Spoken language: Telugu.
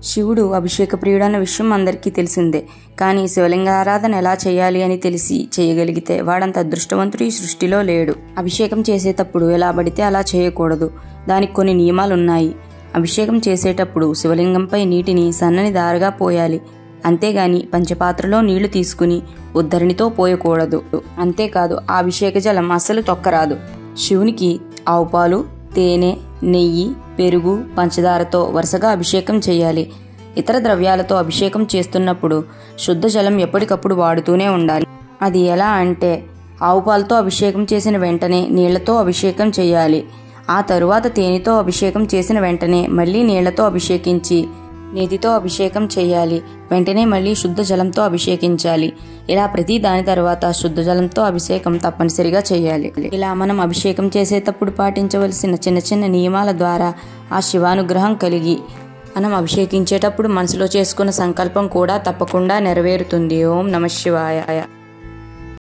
శివుడు అభిషేక ప్రియుడన్న విషయం అందరికీ తెలిసిందే. కానీ శివలింగారాధన ఎలా చేయాలి అని తెలిసి చేయగలిగితే వాడంత అదృష్టవంతుడు ఈ సృష్టిలో లేడు. అభిషేకం చేసేటప్పుడు ఎలా పడితే అలా చేయకూడదు. దానికి కొన్ని నియమాలున్నాయి. అభిషేకం చేసేటప్పుడు శివలింగంపై నీటిని సన్నని దారగా పోయాలి. అంతేగాని పంచపాత్రలో నీళ్లు తీసుకుని ఉద్ధరణితో పోయకూడదు. అంతేకాదు ఆ అభిషేక జలం అస్సలు తొక్కరాదు. శివునికి ఆవు పాలు, తేనె, నెయ్యి, పెరుగు, పంచదారతో వరుసగా అభిషేకం చేయాలి. ఇతర ద్రవ్యాలతో అభిషేకం చేస్తున్నప్పుడు శుద్ధ జలం ఎప్పటికప్పుడు వాడుతూనే ఉండాలి. అది ఎలా అంటే ఆవు పాలతో అభిషేకం చేసిన వెంటనే నీళ్లతో అభిషేకం చేయాలి. ఆ తరువాత తేనెతో అభిషేకం చేసిన వెంటనే మళ్ళీ నీళ్లతో అభిషేకించి నేతితో అభిషేకం చేయాలి. వెంటనే మళ్ళీ శుద్ధ జలంతో అభిషేకించాలి. ఇలా ప్రతి దాని తర్వాత శుద్ధ జలంతో అభిషేకం తప్పనిసరిగా చేయాలి. ఇలా మనం అభిషేకం చేసేటప్పుడు పాటించవలసిన చిన్న చిన్న నియమాల ద్వారా ఆ శివానుగ్రహం కలిగి మనం అభిషేకించేటప్పుడు మనసులో చేసుకున్న సంకల్పం కూడా తప్పకుండా నెరవేరుతుంది. ఓం నమః శివాయ.